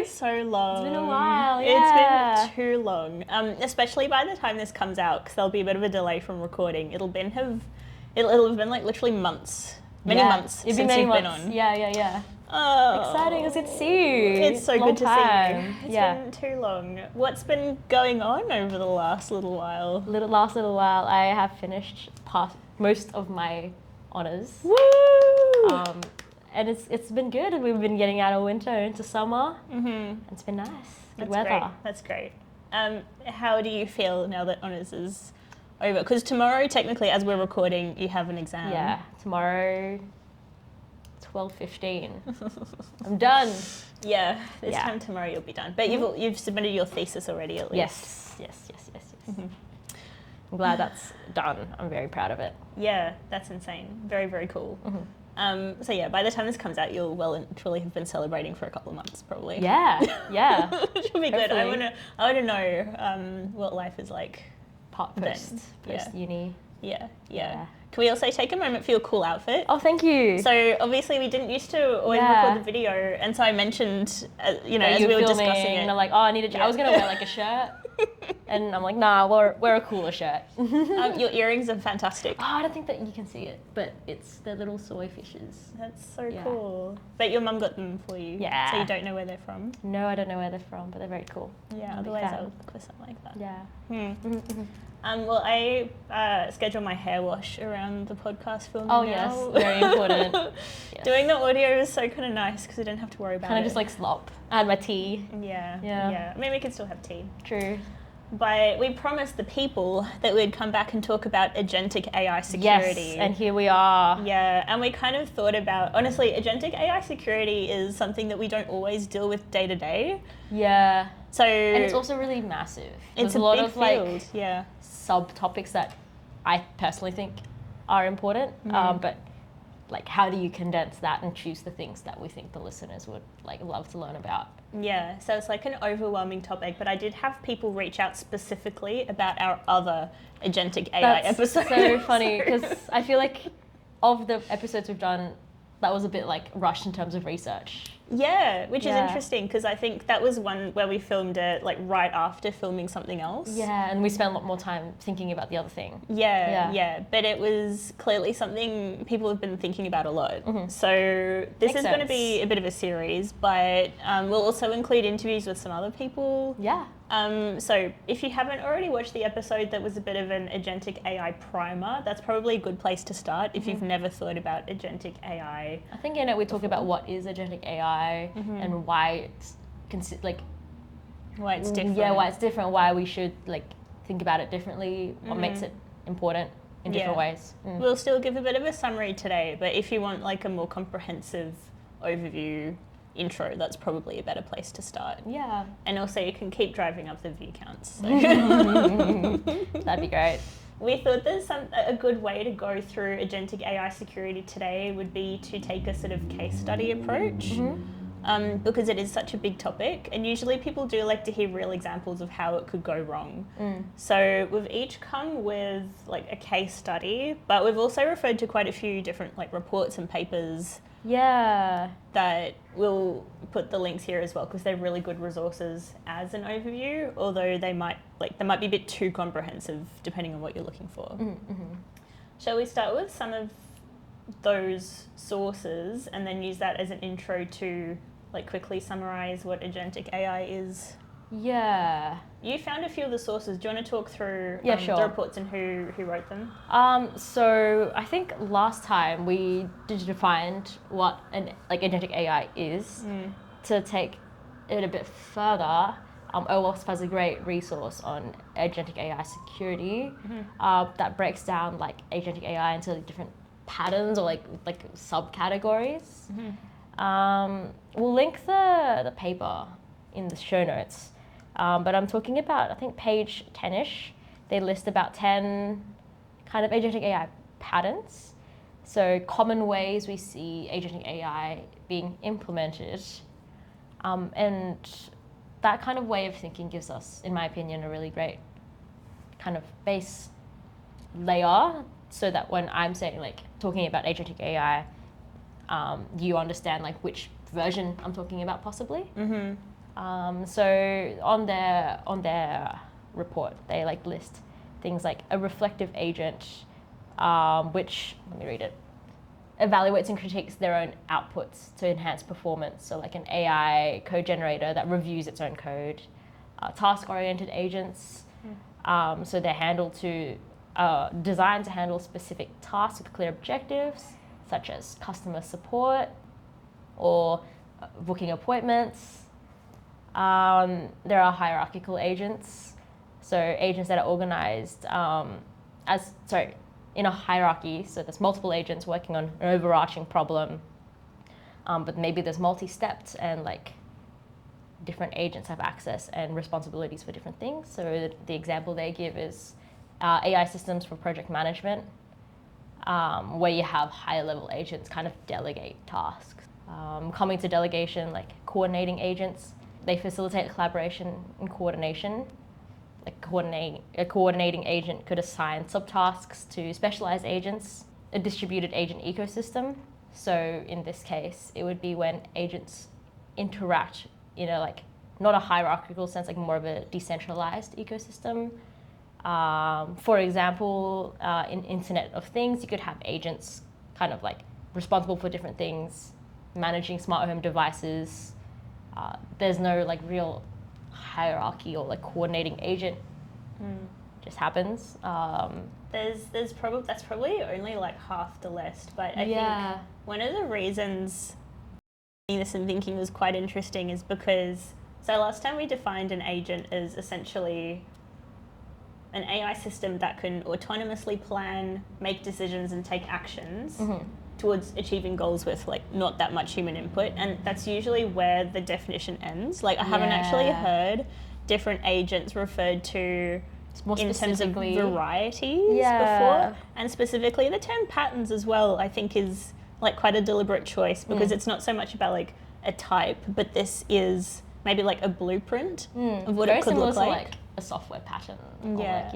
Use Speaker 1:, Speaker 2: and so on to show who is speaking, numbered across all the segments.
Speaker 1: been so long.
Speaker 2: It's been a while, yeah.
Speaker 1: It's been too long. Especially by the time this comes out, because there'll be a bit of a delay from recording. It'll have been like literally months, many months since you've been on.
Speaker 2: Yeah.
Speaker 1: Oh,
Speaker 2: exciting. It's good to see you.
Speaker 1: It's so good to see you. It's
Speaker 2: Yeah.
Speaker 1: been too long. What's been going on over the last little while?
Speaker 2: Last little while, I have finished most of my honours.
Speaker 1: Woo!
Speaker 2: And it's been good. We've been getting out of winter into summer.
Speaker 1: Mm-hmm.
Speaker 2: It's been nice. Good
Speaker 1: That's
Speaker 2: weather.
Speaker 1: great. That's great. How do you feel now that honours is over? Because tomorrow, technically, as we're recording, you have an exam.
Speaker 2: Yeah, tomorrow, 12:15. I'm done.
Speaker 1: Yeah, this time tomorrow you'll be done. But you've submitted your thesis already, at least.
Speaker 2: Yes.
Speaker 1: Mm-hmm.
Speaker 2: I'm glad that's done. I'm very proud of it.
Speaker 1: Yeah, that's insane. Very, very cool.
Speaker 2: Mm-hmm.
Speaker 1: So yeah, by the time this comes out, you'll well and truly have been celebrating for a couple of months, probably.
Speaker 2: Yeah.
Speaker 1: Which will be good. I want to know what life is like
Speaker 2: Post uni.
Speaker 1: Yeah. Can we also take a moment for your cool outfit?
Speaker 2: Oh, thank you.
Speaker 1: So obviously we didn't used to always record the video, and so I mentioned, as we were discussing it.
Speaker 2: And I'm like, I was gonna wear like a shirt, and I'm like, nah, wear a cooler shirt.
Speaker 1: Your earrings are fantastic.
Speaker 2: Oh, I don't think that you can see it, but it's the little soy fishes.
Speaker 1: That's so cool. But your mum got them for you.
Speaker 2: Yeah.
Speaker 1: So you don't know where they're from.
Speaker 2: No, I don't know where they're from, but they're very cool.
Speaker 1: Yeah. Otherwise, I would look for something like that.
Speaker 2: Yeah.
Speaker 1: Well, I schedule my hair wash around the podcast filming.
Speaker 2: Oh yes, very important. Yes.
Speaker 1: Doing the audio is so kind of nice because I didn't have to worry about it.
Speaker 2: Kind of just like slop. I had my tea.
Speaker 1: Yeah. I mean, we can still have tea.
Speaker 2: True.
Speaker 1: But we promised the people that we'd come back and talk about Agentic AI Security.
Speaker 2: Yes, and here we are.
Speaker 1: Yeah, and we kind of thought about, honestly, Agentic AI Security is something that we don't always deal with day to day.
Speaker 2: Yeah.
Speaker 1: So,
Speaker 2: and it's also really massive.
Speaker 1: It's
Speaker 2: a lot
Speaker 1: big
Speaker 2: of
Speaker 1: field,
Speaker 2: like subtopics that I personally think are important. But like, how do you condense that and choose the things that we think the listeners would like love to learn about?
Speaker 1: Yeah, so it's like an overwhelming topic, but I did have people reach out specifically about our other Agentic AI episodes.
Speaker 2: So funny, because I feel like of the episodes we've done, that was a bit like rushed in terms of research.
Speaker 1: Yeah, which is interesting because I think that was one where we filmed it like right after filming something else.
Speaker 2: Yeah, and we spent a lot more time thinking about the other thing.
Speaker 1: Yeah. But it was clearly something people have been thinking about a lot. So this is going to be a bit of a series, but we'll also include interviews with some other people.
Speaker 2: Yeah.
Speaker 1: So if you haven't already watched the episode that was a bit of an Agentic AI primer, that's probably a good place to start if you've never thought about Agentic AI.
Speaker 2: I think in it we talk about what is Agentic AI and why it's
Speaker 1: why it's different.
Speaker 2: Yeah, why it's different, why we should like think about it differently, what makes it important in different ways.
Speaker 1: We'll still give a bit of a summary today, but if you want like a more comprehensive overview intro, that's probably a better place to start.
Speaker 2: Yeah.
Speaker 1: And also you can keep driving up the view counts. So.
Speaker 2: That'd be great.
Speaker 1: We thought a good way to go through Agentic AI Security today would be to take a sort of case study approach. Because it is such a big topic, and usually people do like to hear real examples of how it could go wrong. So we've each come with like a case study, but we've also referred to quite a few different like reports and papers.
Speaker 2: Yeah.
Speaker 1: That we'll put the links here as well because they're really good resources as an overview, although they might be a bit too comprehensive depending on what you're looking for. Shall we start with some of those sources and then use that as an intro to like quickly summarize what Agentic AI is?
Speaker 2: Yeah.
Speaker 1: You found a few of the sources. Do you want to talk through
Speaker 2: sure.
Speaker 1: the reports and who wrote them?
Speaker 2: So I think last time we defined what an Agentic AI is. To take it a bit further, OWASP has a great resource on Agentic AI Security that breaks down like Agentic AI into like, different patterns or like subcategories. We'll link the paper in the show notes. But I'm talking about, I think, page 10-ish. They list about 10 kind of Agentic AI patterns. So common ways we see Agentic AI being implemented. And that kind of way of thinking gives us, in my opinion, a really great kind of base layer so that when I'm saying, like, talking about Agentic AI, you understand, like, which version I'm talking about possibly. So on their report, they like list things like a reflective agent, which, let me read it, evaluates and critiques their own outputs to enhance performance. So like an AI code generator that reviews its own code. Task-oriented agents, so they're designed to handle specific tasks with clear objectives, such as customer support or booking appointments. There are hierarchical agents, so agents that are organized in a hierarchy. So there's multiple agents working on an overarching problem, but maybe there's multi-stepped and like different agents have access and responsibilities for different things. So the example they give is AI systems for project management, where you have higher level agents kind of delegate tasks. Coming to delegation, like coordinating agents, they facilitate collaboration and coordination. A coordinating agent could assign subtasks to specialized agents, a distributed agent ecosystem. So in this case, it would be when agents interact in a like, not a hierarchical sense, like more of a decentralized ecosystem. For example, in Internet of Things, you could have agents kind of like responsible for different things, managing smart home devices. There's no like real hierarchy or like coordinating agent. Just happens.
Speaker 1: That's probably only like half the list, but I think one of the reasons this and thinking was quite interesting is because, so last time we defined an agent as essentially an AI system that can autonomously plan, make decisions and take actions towards achieving goals with like not that much human input, and that's usually where the definition ends. Like I haven't actually heard different agents referred to in terms of varieties before, and specifically the term patterns as well I think is like quite a deliberate choice, because it's not so much about like a type, but this is maybe like a blueprint of what it could look like
Speaker 2: a software pattern.
Speaker 1: Yeah.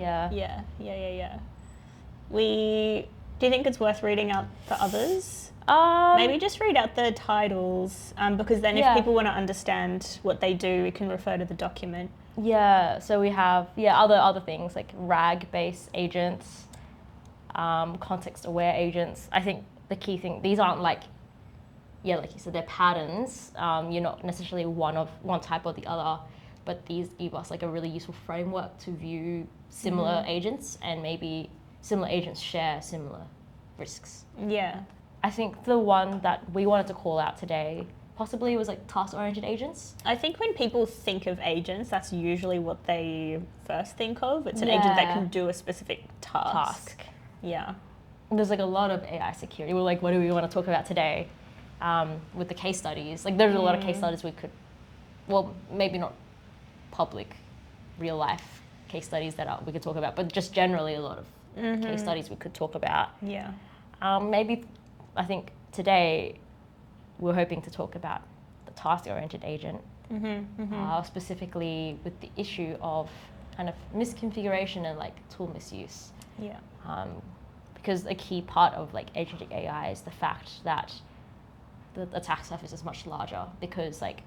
Speaker 1: Do you think it's worth reading out the others? Maybe just read out the titles, because then if people want to understand what they do, we can refer to the document.
Speaker 2: Yeah, so we have other things like RAG-based agents, context-aware agents. I think the key thing, these aren't like you said, they're patterns. You're not necessarily one type or the other, but these give us like a really useful framework to view similar agents, and maybe similar agents share similar risks.
Speaker 1: Yeah.
Speaker 2: I think the one that we wanted to call out today possibly was like task-oriented agents.
Speaker 1: I think when people think of agents, that's usually what they first think of. It's an agent that can do a specific task. Yeah.
Speaker 2: There's like a lot of AI security. We're like, what do we want to talk about today? With the case studies, like there's a lot of case studies we could, well, maybe not public, real life case studies that we could talk about, but just generally a lot of case studies we could talk about.
Speaker 1: Yeah.
Speaker 2: Maybe, I think today we're hoping to talk about the task-oriented agent, specifically with the issue of kind of misconfiguration and like tool misuse.
Speaker 1: Yeah.
Speaker 2: Because a key part of like agentic AI is the fact that the attack surface is much larger, because like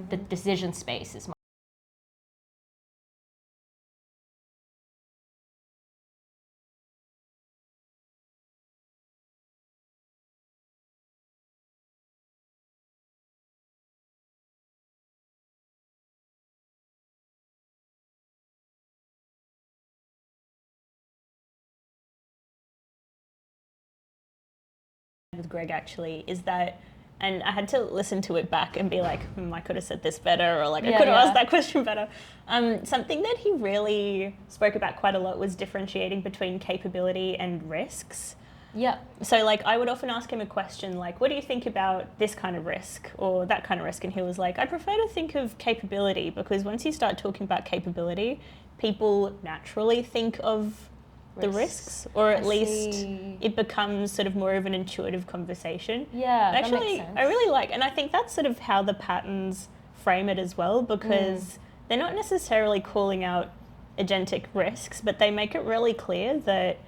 Speaker 2: the decision space is much.
Speaker 1: With Greg actually is that, and I had to listen to it back and be like, I could have said this better, or like I could have asked that question better. Something that he really spoke about quite a lot was differentiating between capability and risks.
Speaker 2: Yeah.
Speaker 1: So like I would often ask him a question like, what do you think about this kind of risk or that kind of risk? And he was like, I prefer to think of capability, because once you start talking about capability, people naturally think of the risks, or at least it becomes sort of more of an intuitive conversation.
Speaker 2: Yeah,
Speaker 1: and actually,
Speaker 2: that makes sense.
Speaker 1: I really like, and I think that's sort of how the patterns frame it as well, because they're not necessarily calling out agentic risks, but they make it really clear that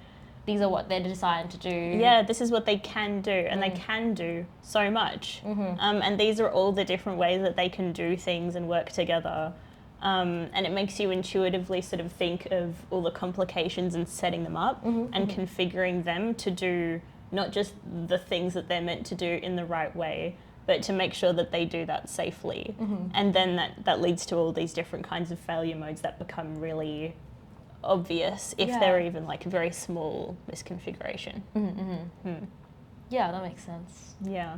Speaker 2: these are what they're designed to do.
Speaker 1: Yeah, this is what they can do, and they can do so much. And these are all the different ways that they can do things and work together. And it makes you intuitively sort of think of all the complications and setting them up and configuring them to do not just the things that they're meant to do in the right way, but to make sure that they do that safely. And then that leads to all these different kinds of failure modes that become really obvious if they're even like a very small misconfiguration.
Speaker 2: Yeah, that makes sense.
Speaker 1: Yeah,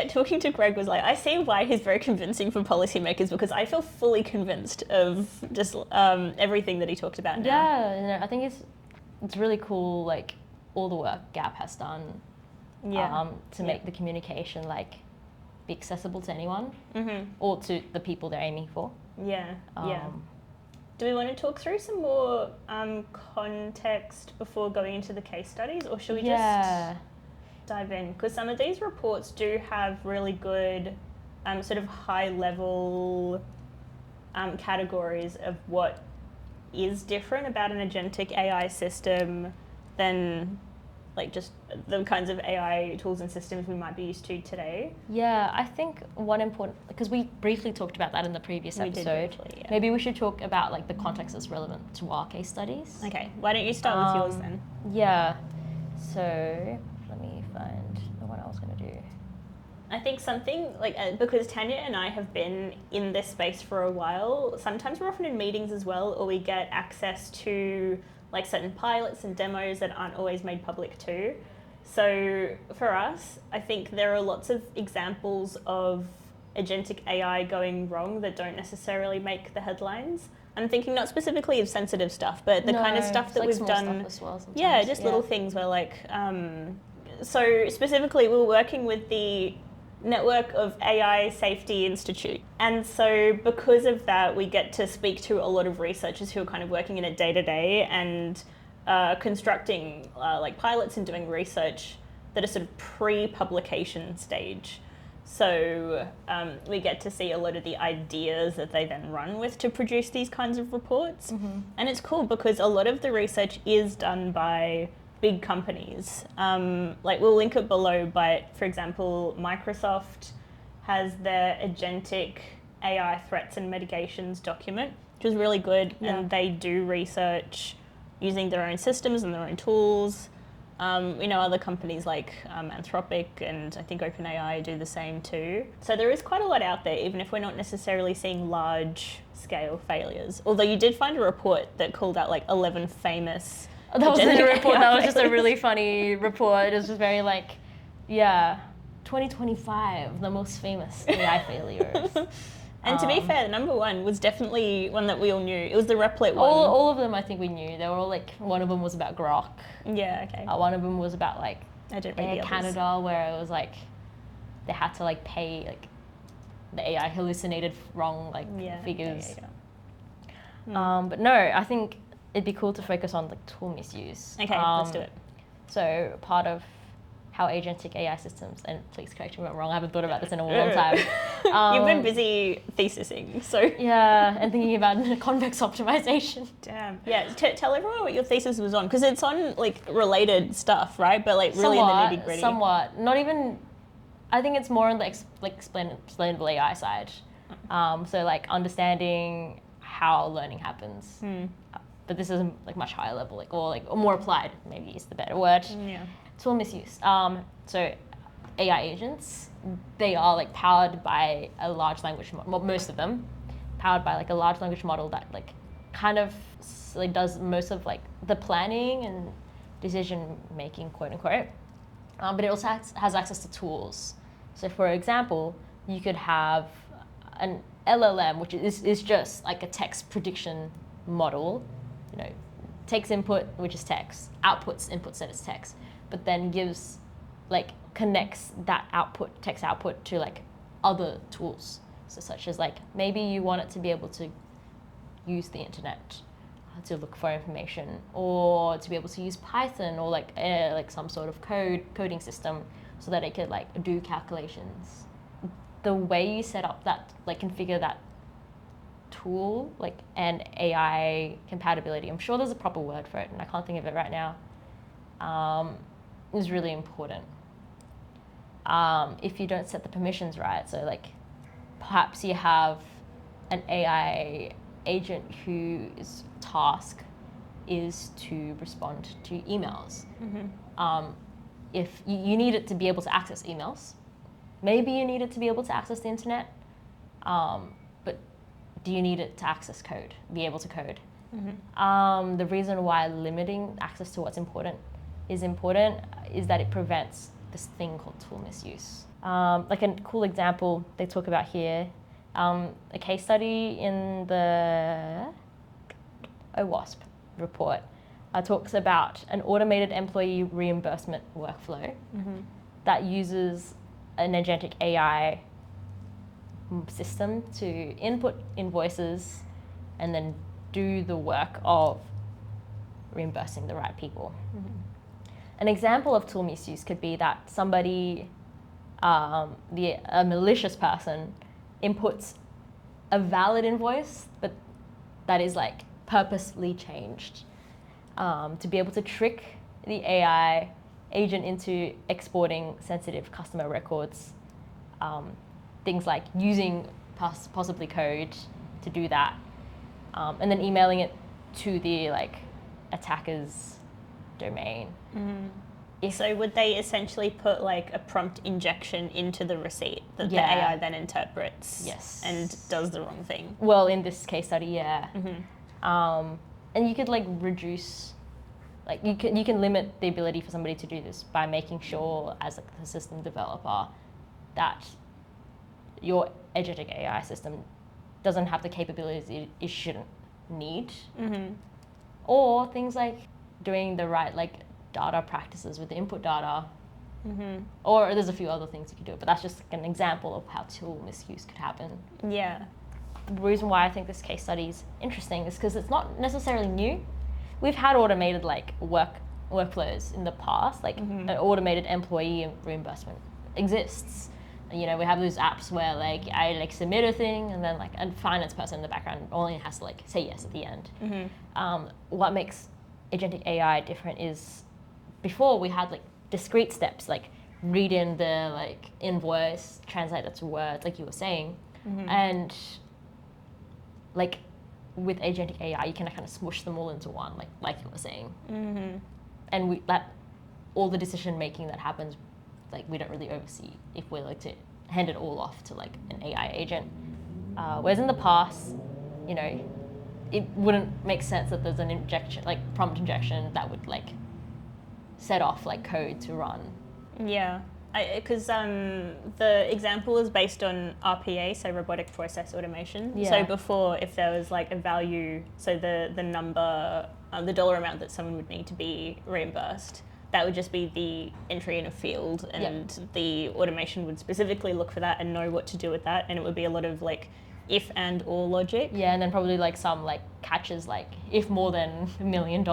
Speaker 1: talking to Greg was like, I see why he's very convincing for policymakers, because I feel fully convinced of just everything that he talked about now.
Speaker 2: Yeah, I think it's really cool, like all the work Gap has done to make the communication like be accessible to anyone or to the people they're aiming for.
Speaker 1: Do we want to talk through some more context before going into the case studies, or should we just dive in? Because some of these reports do have really good sort of high level categories of what is different about an agentic AI system than like just the kinds of AI tools and systems we might be used to today.
Speaker 2: Yeah, I think one important, because we briefly talked about that in the previous episode.
Speaker 1: Briefly,
Speaker 2: Maybe we should talk about like the context that's relevant to our case studies.
Speaker 1: Okay, why don't you start with yours then?
Speaker 2: Yeah, so let me find the one I was going to do.
Speaker 1: I think something like, because Tania and I have been in this space for a while, sometimes we're often in meetings as well, or we get access to like certain pilots and demos that aren't always made public too. So for us, I think there are lots of examples of agentic AI going wrong that don't necessarily make the headlines. I'm thinking not specifically of sensitive stuff, but the kind of stuff that
Speaker 2: like
Speaker 1: we've done.
Speaker 2: Stuff as well sometimes.
Speaker 1: Yeah, just little things where like, so specifically we're working with the network of AI Safety Institute. And so because of that, we get to speak to a lot of researchers who are kind of working in it day to day and constructing like pilots and doing research that are sort of pre-publication stage. So we get to see a lot of the ideas that they then run with to produce these kinds of reports. And it's cool because a lot of the research is done by big companies. Like we'll link it below, but for example, Microsoft has their Agentic AI Threats and Mitigations document, which is really good. And they do research using their own systems and their own tools. We know other companies like Anthropic and I think OpenAI do the same too. So there is quite a lot out there, even if we're not necessarily seeing large scale failures. Although you did find a report that called out like 11 famous
Speaker 2: that wasn't a report, that was just a really funny report. It was just very like, 2025, the most famous AI failures.
Speaker 1: And to be fair, number one was definitely one that we all knew. It was the Replit one.
Speaker 2: All of them I think we knew. They were all like, one of them was about Grok.
Speaker 1: Yeah, okay.
Speaker 2: One of them was about like
Speaker 1: Air
Speaker 2: Canada, where it was like, they had to like pay, like, the AI hallucinated wrong like figures. But no, I think it'd be cool to focus on like tool misuse.
Speaker 1: Okay, let's do it.
Speaker 2: So part of how agentic AI systems, and please correct me if I'm wrong, I haven't thought about this in a long time.
Speaker 1: You've been busy thesising, so.
Speaker 2: Yeah, and thinking about convex optimization.
Speaker 1: Damn. Yeah, tell everyone what your thesis was on, because it's on like related stuff, right? But like really
Speaker 2: somewhat,
Speaker 1: in the nitty gritty.
Speaker 2: Somewhat. Not even, I think it's more on the explainable AI side. So like understanding how learning happens. But this is like much higher level, like or more applied, maybe is the better word. Tool misuse. So AI agents, they are like powered by a large language model, well, most of them, powered by like a large language model that like kind of like does most of like the planning and decision making, quote unquote. But it also has access to tools. So for example, you could have an LLM, which is just like a text prediction model, takes input, which is text, outputs inputs that is text, but then gives, like, connects that output, text output, to like other tools. So such as like, maybe you want it to be able to use the internet to look for information, or to be able to use Python or like some sort of coding system so that it could like do calculations. The way you set up that, like configure that tool, like, and AI compatibility, I'm sure there's a proper word for it and I can't think of it right now. is really important. If you don't set the permissions right, so like perhaps you have an AI agent whose task is to respond to emails. If you need it to be able to access emails, maybe you need it to be able to access the internet, but do you need it to access code, be able to code? The reason why limiting access to what's important is that it prevents this thing called tool misuse. Like a cool example they talk about here, a case study in the OWASP report talks about an automated employee reimbursement workflow that uses an agentic AI system to input invoices and then do the work of reimbursing the right people. An example of tool misuse could be that somebody, a malicious person, inputs a valid invoice, but that is like purposely changed to be able to trick the AI agent into exporting sensitive customer records. Things like using possibly code to do that, and then emailing it to the like attacker's domain.
Speaker 1: So would they essentially put like a prompt injection into the receipt that the AI then interprets?
Speaker 2: Yes.
Speaker 1: And does the wrong thing?
Speaker 2: Well, in this case study, yeah. And you could like reduce, like you can limit the ability for somebody to do this by making sure as like the system developer that your agentic AI system doesn't have the capabilities it shouldn't need. Or things like doing the right like data practices with the input data. Or there's a few other things you could do, but that's just like an example of how tool misuse could happen.
Speaker 1: Yeah.
Speaker 2: The reason why I think this case study is interesting is because it's not necessarily new. We've had automated like workflows in the past, like an automated employee reimbursement exists. You know, we have those apps where like I like submit a thing and then like a finance person in the background only has to like say yes at the end. What makes agentic AI different is before we had like discrete steps, like read in the like invoice, translate it to words, like you were saying, and like with agentic AI, you can kind of smush them all into one, like you were saying, and that all the decision making that happens, like we don't really oversee if we're like to hand it all off to like an AI agent. Whereas in the past, you know, it wouldn't make sense that there's an injection, like prompt injection, that would like set off like code to run.
Speaker 1: Yeah, because the example is based on RPA, so robotic process automation.
Speaker 2: Yeah.
Speaker 1: So before, if there was like a value, so the number, the dollar amount that someone would need to be reimbursed, that would just be the entry in a field, and the automation would specifically look for that and know what to do with that, and it would be a lot of like if and or logic.
Speaker 2: Yeah, and then probably like some like catches, like if more than $1 million.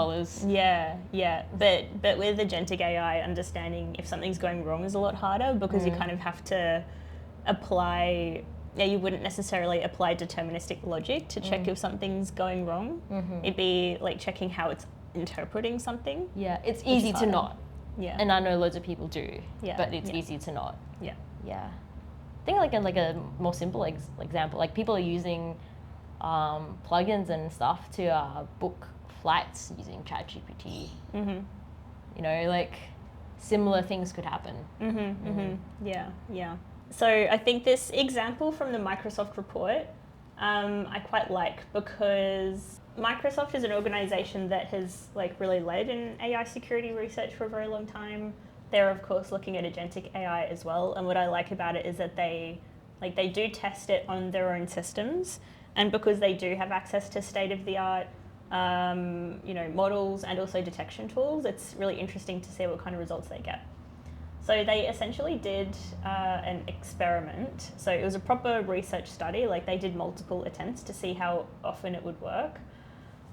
Speaker 1: Yeah, yeah. But with agentic AI, understanding if something's going wrong is a lot harder because you kind of have to apply. Yeah, you wouldn't necessarily apply deterministic logic to check if something's going wrong. It'd be like checking how it's interpreting something.
Speaker 2: Yeah, it's easy to not.
Speaker 1: Yeah.
Speaker 2: And I know loads of people do.
Speaker 1: Yeah.
Speaker 2: But it's easy to not.
Speaker 1: Yeah.
Speaker 2: Yeah. I think like a more simple example, like people are using plugins and stuff to book flights using ChatGPT. You know, like similar things could happen.
Speaker 1: Yeah, yeah. So I think this example from the Microsoft report, I quite like, because Microsoft is an organization that has like really led in AI security research for a very long time. They're of course looking at agentic AI as well, and what I like about it is that they do test it on their own systems, and because they do have access to state-of-the-art models and also detection tools, it's really interesting to see what kind of results they get. So they essentially did an experiment. So it was a proper research study, like they did multiple attempts to see how often it would work.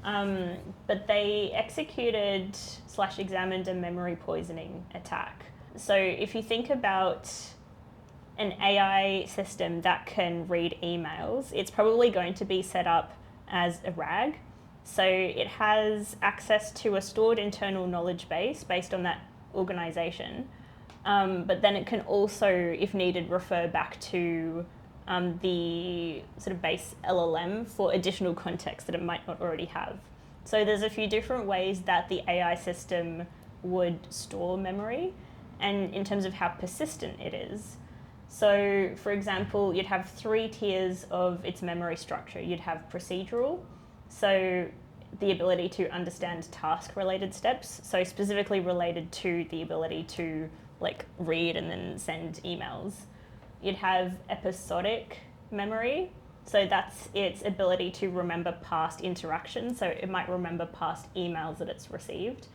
Speaker 1: But they executed / examined a memory poisoning attack. So if you think about an AI system that can read emails, it's probably going to be set up as a RAG. So it has access to a stored internal knowledge base based on that organization. But then it can also, if needed, refer back to the sort of base LLM for additional context that it might not already have. So there's a few different ways that the AI system would store memory, and in terms of how persistent it is. So, for example, you'd have 3 tiers of its memory structure. You'd have procedural, so the ability to understand task-related steps, so specifically related to the ability to like read and then send emails. You'd have episodic memory, so that's its ability to remember past interactions, so it might remember past emails that it's received.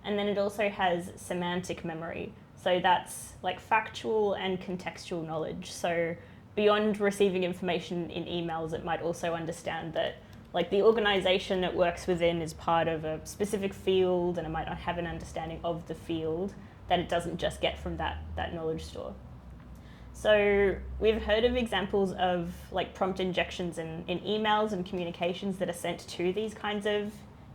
Speaker 1: And then it also has semantic memory, so that's like factual and contextual knowledge. So beyond receiving information in emails, it might also understand that like the organization it works within is part of a specific field, and it might not have an understanding of the field that it doesn't just get from that knowledge store. So we've heard of examples of like prompt injections in emails and communications that are sent to these kinds of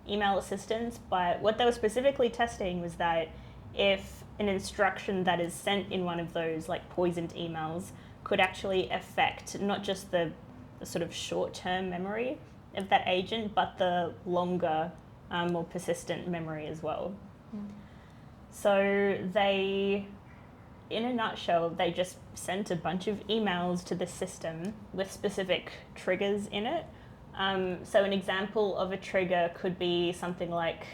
Speaker 1: email assistants, but what they were specifically testing was that if an instruction that is sent in one of those like poisoned emails could actually affect not just the sort of short-term memory of that agent, but the longer, more persistent memory as well. So they, in a nutshell, they just sent a bunch of emails to the system with specific triggers in it. So an example of a trigger could be something like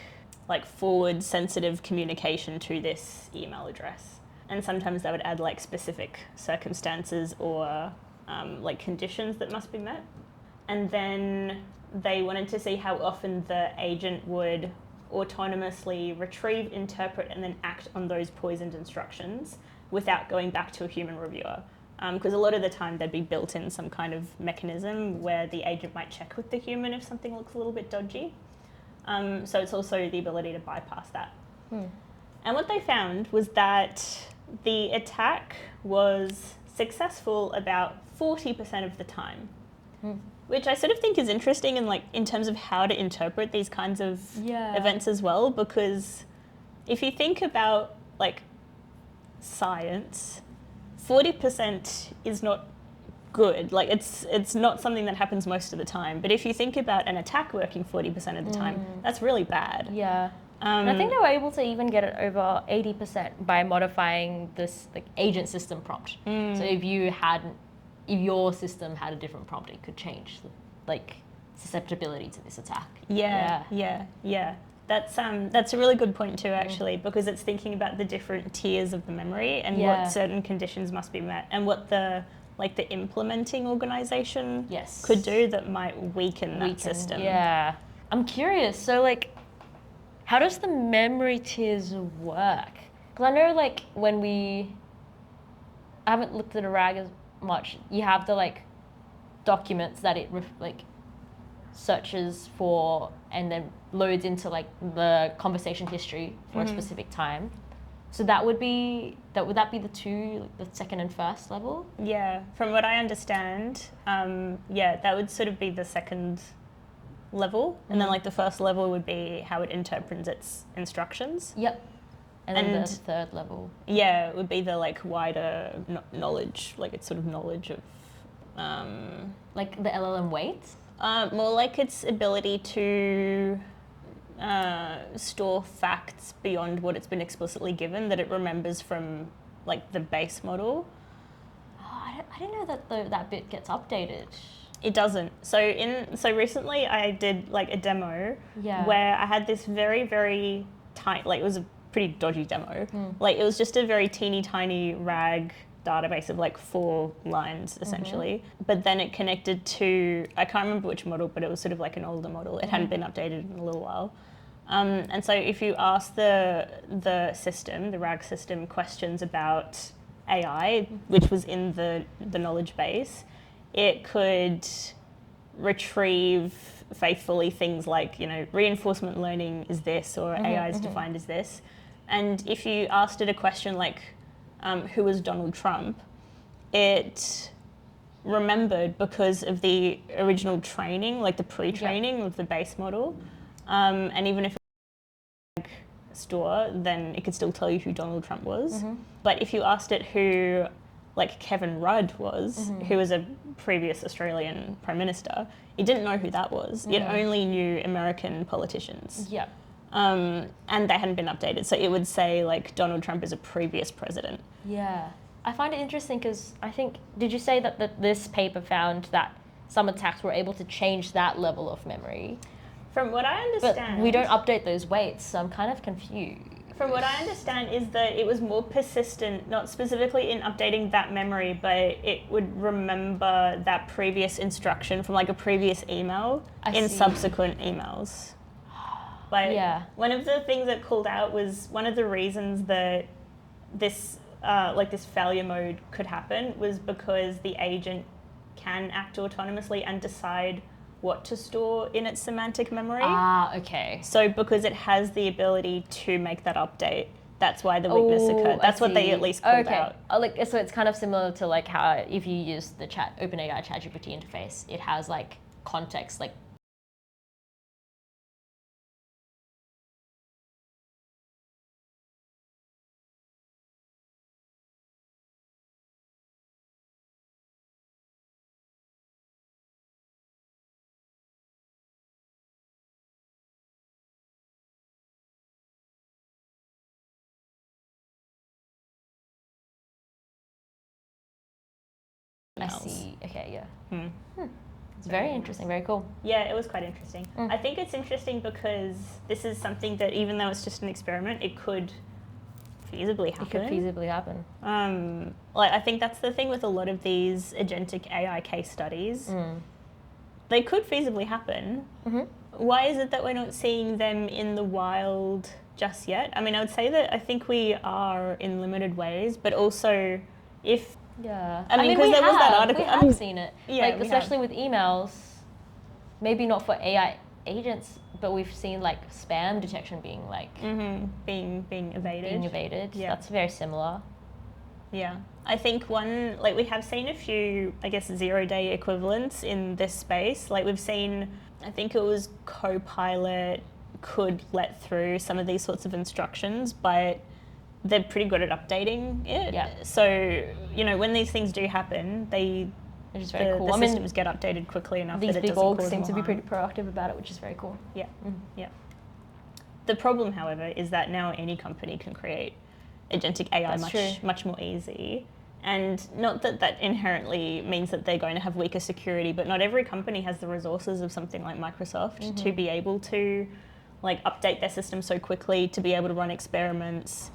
Speaker 1: forward sensitive communication to this email address. And sometimes they would add like specific circumstances or like conditions that must be met. And then they wanted to see how often the agent would autonomously retrieve, interpret, and then act on those poisoned instructions without going back to a human reviewer. Because a lot of the time there'd be built in some kind of mechanism where the agent might check with the human if something looks a little bit dodgy. So it's also the ability to bypass that. And what they found was that the attack was successful about 40% of the time. Which I sort of think is interesting in terms of how to interpret these kinds of events as well, because if you think about like science, 40% is not good. Like it's not something that happens most of the time. But if you think about an attack working 40% of the time, that's really bad.
Speaker 2: Yeah. And I think they were able to even get it over 80% by modifying this like agent system prompt. So if your system had a different prompt, it could change like susceptibility to this attack.
Speaker 1: Yeah. That's a really good point too, actually, because it's thinking about the different tiers of the memory and what certain conditions must be met, and what the implementing organization could do that might weaken that system.
Speaker 2: Yeah. I'm curious. So like, how does the memory tiers work? Because I know like I haven't looked at a RAG as much. You have the like documents that it like searches for and then loads into like the conversation history for a specific time. So would that be the second and first level?
Speaker 1: Yeah, from what I understand, that would sort of be the second level, and then like the first level would be how it interprets its instructions.
Speaker 2: Yep. And then the third level.
Speaker 1: Yeah, it would be the like wider knowledge, like its sort of knowledge of
Speaker 2: like the LLM weights?
Speaker 1: More like its ability to store facts beyond what it's been explicitly given that it remembers from like the base model.
Speaker 2: Oh, I didn't know that that bit gets updated.
Speaker 1: It doesn't. So recently I did like a demo where I had this very, very tight, like it was a pretty dodgy demo. Like it was just a very teeny tiny RAG database of like 4 lines essentially. But then it connected to, I can't remember which model, but it was sort of like an older model. It hadn't been updated in a little while. And so if you ask the system, the RAG system, questions about AI, which was in the knowledge base, it could retrieve faithfully things like, reinforcement learning is this, or AI is defined as this. And if you asked it a question like, who was Donald Trump, it remembered because of the original training, like the pre-training of the base model. And even if store, then it could still tell you who Donald Trump was. But if you asked it who, like, Kevin Rudd was, who was a previous Australian Prime Minister, it didn't know who that was. It only knew American politicians.
Speaker 2: Yeah.
Speaker 1: And they hadn't been updated. So it would say, like, Donald Trump is a previous president.
Speaker 2: Yeah. I find it interesting because I think, did you say that this paper found that some attacks were able to change that level of memory?
Speaker 1: From what I understand...
Speaker 2: But we don't update those weights, so I'm kind of confused.
Speaker 1: From what I understand is that it was more persistent, not specifically in updating that memory, but it would remember that previous instruction from like a previous email subsequent emails. But one of the things that called out was one of the reasons that this this failure mode could happen was because the agent can act autonomously and decide what to store in its semantic memory.
Speaker 2: Ah, okay.
Speaker 1: So because it has the ability to make that update, that's why the weakness occurred. That's what they at least called out.
Speaker 2: So it's kind of similar to like how if you use the OpenAI ChatGPT interface, it has like context, like I see. Okay, yeah. It's very interesting, very cool.
Speaker 1: Yeah, it was quite interesting. I think it's interesting because this is something that even though it's just an experiment, it could feasibly happen.
Speaker 2: It could feasibly happen.
Speaker 1: Like I think that's the thing with a lot of these agentic AI case studies. They could feasibly happen. Why is it that we're not seeing them in the wild just yet? I mean, I would say that I think we are in limited ways, but also if...
Speaker 2: Yeah.
Speaker 1: I mean, because there was that article.
Speaker 2: We have seen it.
Speaker 1: Yeah,
Speaker 2: like, especially with emails, maybe not for AI agents, but we've seen like spam detection being like...
Speaker 1: being evaded.
Speaker 2: Being evaded. Yeah. That's very similar.
Speaker 1: Yeah. I think we have seen a few, I guess, 0-day equivalents in this space. Like we've seen, I think it was Copilot could let through some of these sorts of instructions, but they're pretty good at updating it.
Speaker 2: Yeah.
Speaker 1: So, when these things do happen,
Speaker 2: which is very cool.
Speaker 1: The systems get updated quickly enough that it doesn't
Speaker 2: cause
Speaker 1: These big orgs
Speaker 2: seem to be
Speaker 1: harm.
Speaker 2: pretty proactive about it, which is very cool.
Speaker 1: Yeah. Yeah. The problem, however, is that now any company can create agentic AI much more easy. And not that that inherently means that they're going to have weaker security, but not every company has the resources of something like Microsoft to be able to like update their system so quickly, to be able to run experiments.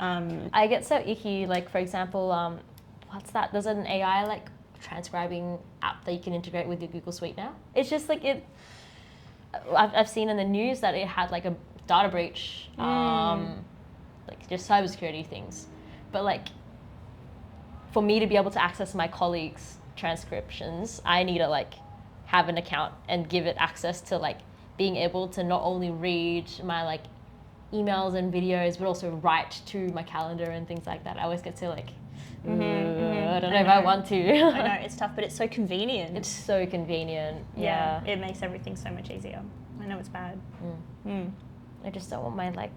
Speaker 2: I get so icky, like for example, what's that? There's an AI like transcribing app that you can integrate with your Google Suite now. It's just like I've seen in the news that it had like a data breach, like just cybersecurity things. But like for me to be able to access my colleagues' transcriptions, I need to like have an account and give it access to like being able to not only read my like emails and videos, but also write to my calendar and things like that. I always get to like, I don't know if I want to.
Speaker 1: I know, it's tough, but it's so convenient.
Speaker 2: It's so convenient. Yeah.
Speaker 1: It makes everything so much easier. I know it's bad.
Speaker 2: I just don't want my like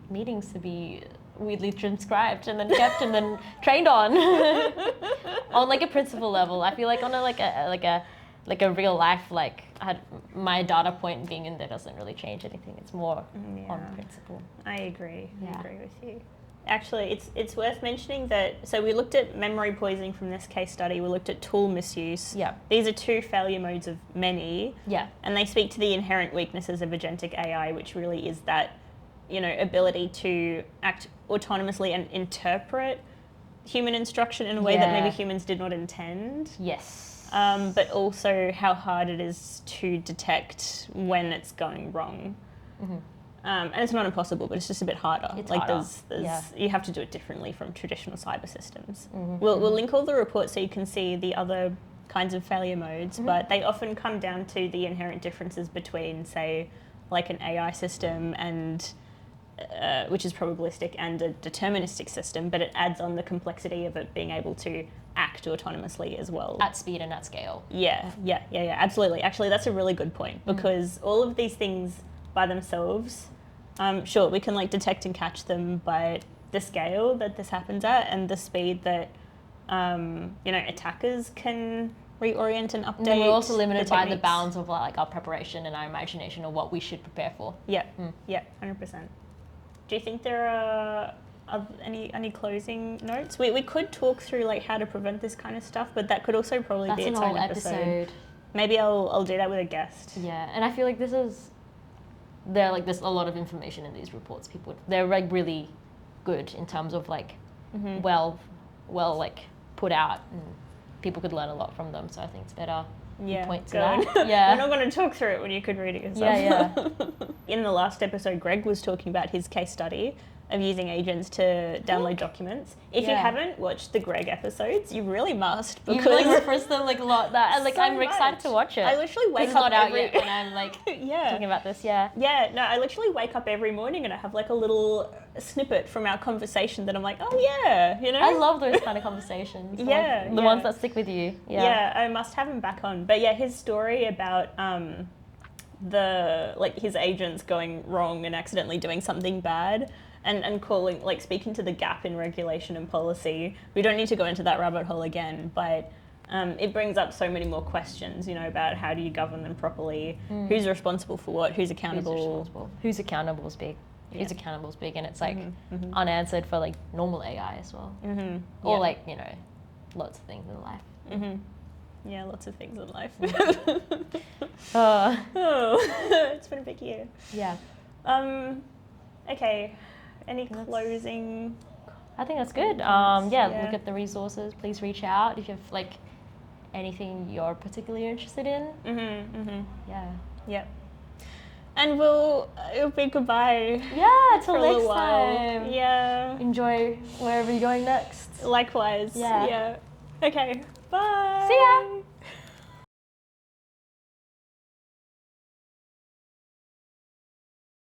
Speaker 2: meetings to be weirdly transcribed and then kept and then trained on. On like a principle level. I feel like on a real life, like my data point being in there doesn't really change anything. It's more on principle.
Speaker 1: I agree. I agree with you. Actually, it's worth mentioning that, so we looked at memory poisoning from this case study, we looked at tool misuse.
Speaker 2: Yeah.
Speaker 1: These are 2 failure modes of many.
Speaker 2: Yeah.
Speaker 1: And they speak to the inherent weaknesses of agentic AI, which really is that, ability to act autonomously and interpret human instruction in a way that maybe humans did not intend.
Speaker 2: Yes.
Speaker 1: But also how hard it is to detect when it's going wrong. And it's not impossible, but it's just a bit harder.
Speaker 2: It's
Speaker 1: like
Speaker 2: harder.
Speaker 1: You have to do it differently from traditional cyber systems. We'll link all the reports so you can see the other kinds of failure modes, but they often come down to the inherent differences between, say, like an AI system and which is probabilistic, and a deterministic system, but it adds on the complexity of it being able to act autonomously as well.
Speaker 2: At speed and at scale.
Speaker 1: Yeah, absolutely. Actually, that's a really good point, because all of these things by themselves, sure, we can like detect and catch them by the scale that this happens at and the speed that, attackers can reorient and update.
Speaker 2: And we're also limited by the
Speaker 1: techniques.
Speaker 2: bounds of like our preparation and our imagination of what we should prepare for.
Speaker 1: Yeah, 100%. Do you think there are any closing notes? We could talk through like how to prevent this kind of stuff, but that could also probably be its own episode. Maybe I'll do that with a guest.
Speaker 2: Yeah, and I feel like there's a lot of information in these reports. They're like really good in terms of like well like put out, and people could learn a lot from them. So I think it's better. Point to that. Yeah.
Speaker 1: We're not going to talk through it when you could read it yourself.
Speaker 2: Yeah.
Speaker 1: In the last episode, Greg was talking about his case study of using agents to download documents. If you haven't watched the Greg episodes, you really must, because
Speaker 2: you like reference them like a lot. I'm excited to watch it.
Speaker 1: I literally wake
Speaker 2: it's
Speaker 1: up
Speaker 2: not out yet when I'm like talking about this. Yeah.
Speaker 1: No, I literally wake up every morning and I have like a little snippet from our conversation that I'm like, oh yeah,
Speaker 2: I love those kind of conversations. The ones that stick with you.
Speaker 1: Yeah, I must have him back on. But yeah, his story about his agents going wrong and accidentally doing something bad. And calling, like, speaking to the gap in regulation and policy. We don't need to go into that rabbit hole again, but it brings up so many more questions, about how do you govern them properly, who's responsible for what, who's accountable.
Speaker 2: Who's accountable is big. Who's accountable is big, and it's like unanswered for like normal AI as well. Or like, lots of things in life.
Speaker 1: Yeah, lots of things in life. It's been a big year.
Speaker 2: Yeah.
Speaker 1: Okay. Any closing?
Speaker 2: I think that's good. Look at the resources. Please reach out if you have like anything you're particularly interested in. Yeah. And it'll be goodbye. Yeah, till
Speaker 1: for
Speaker 2: next
Speaker 1: a while.
Speaker 2: time.
Speaker 1: Yeah.
Speaker 2: Enjoy wherever you're going next.
Speaker 1: Likewise. Yeah. Okay. Bye.
Speaker 2: See ya.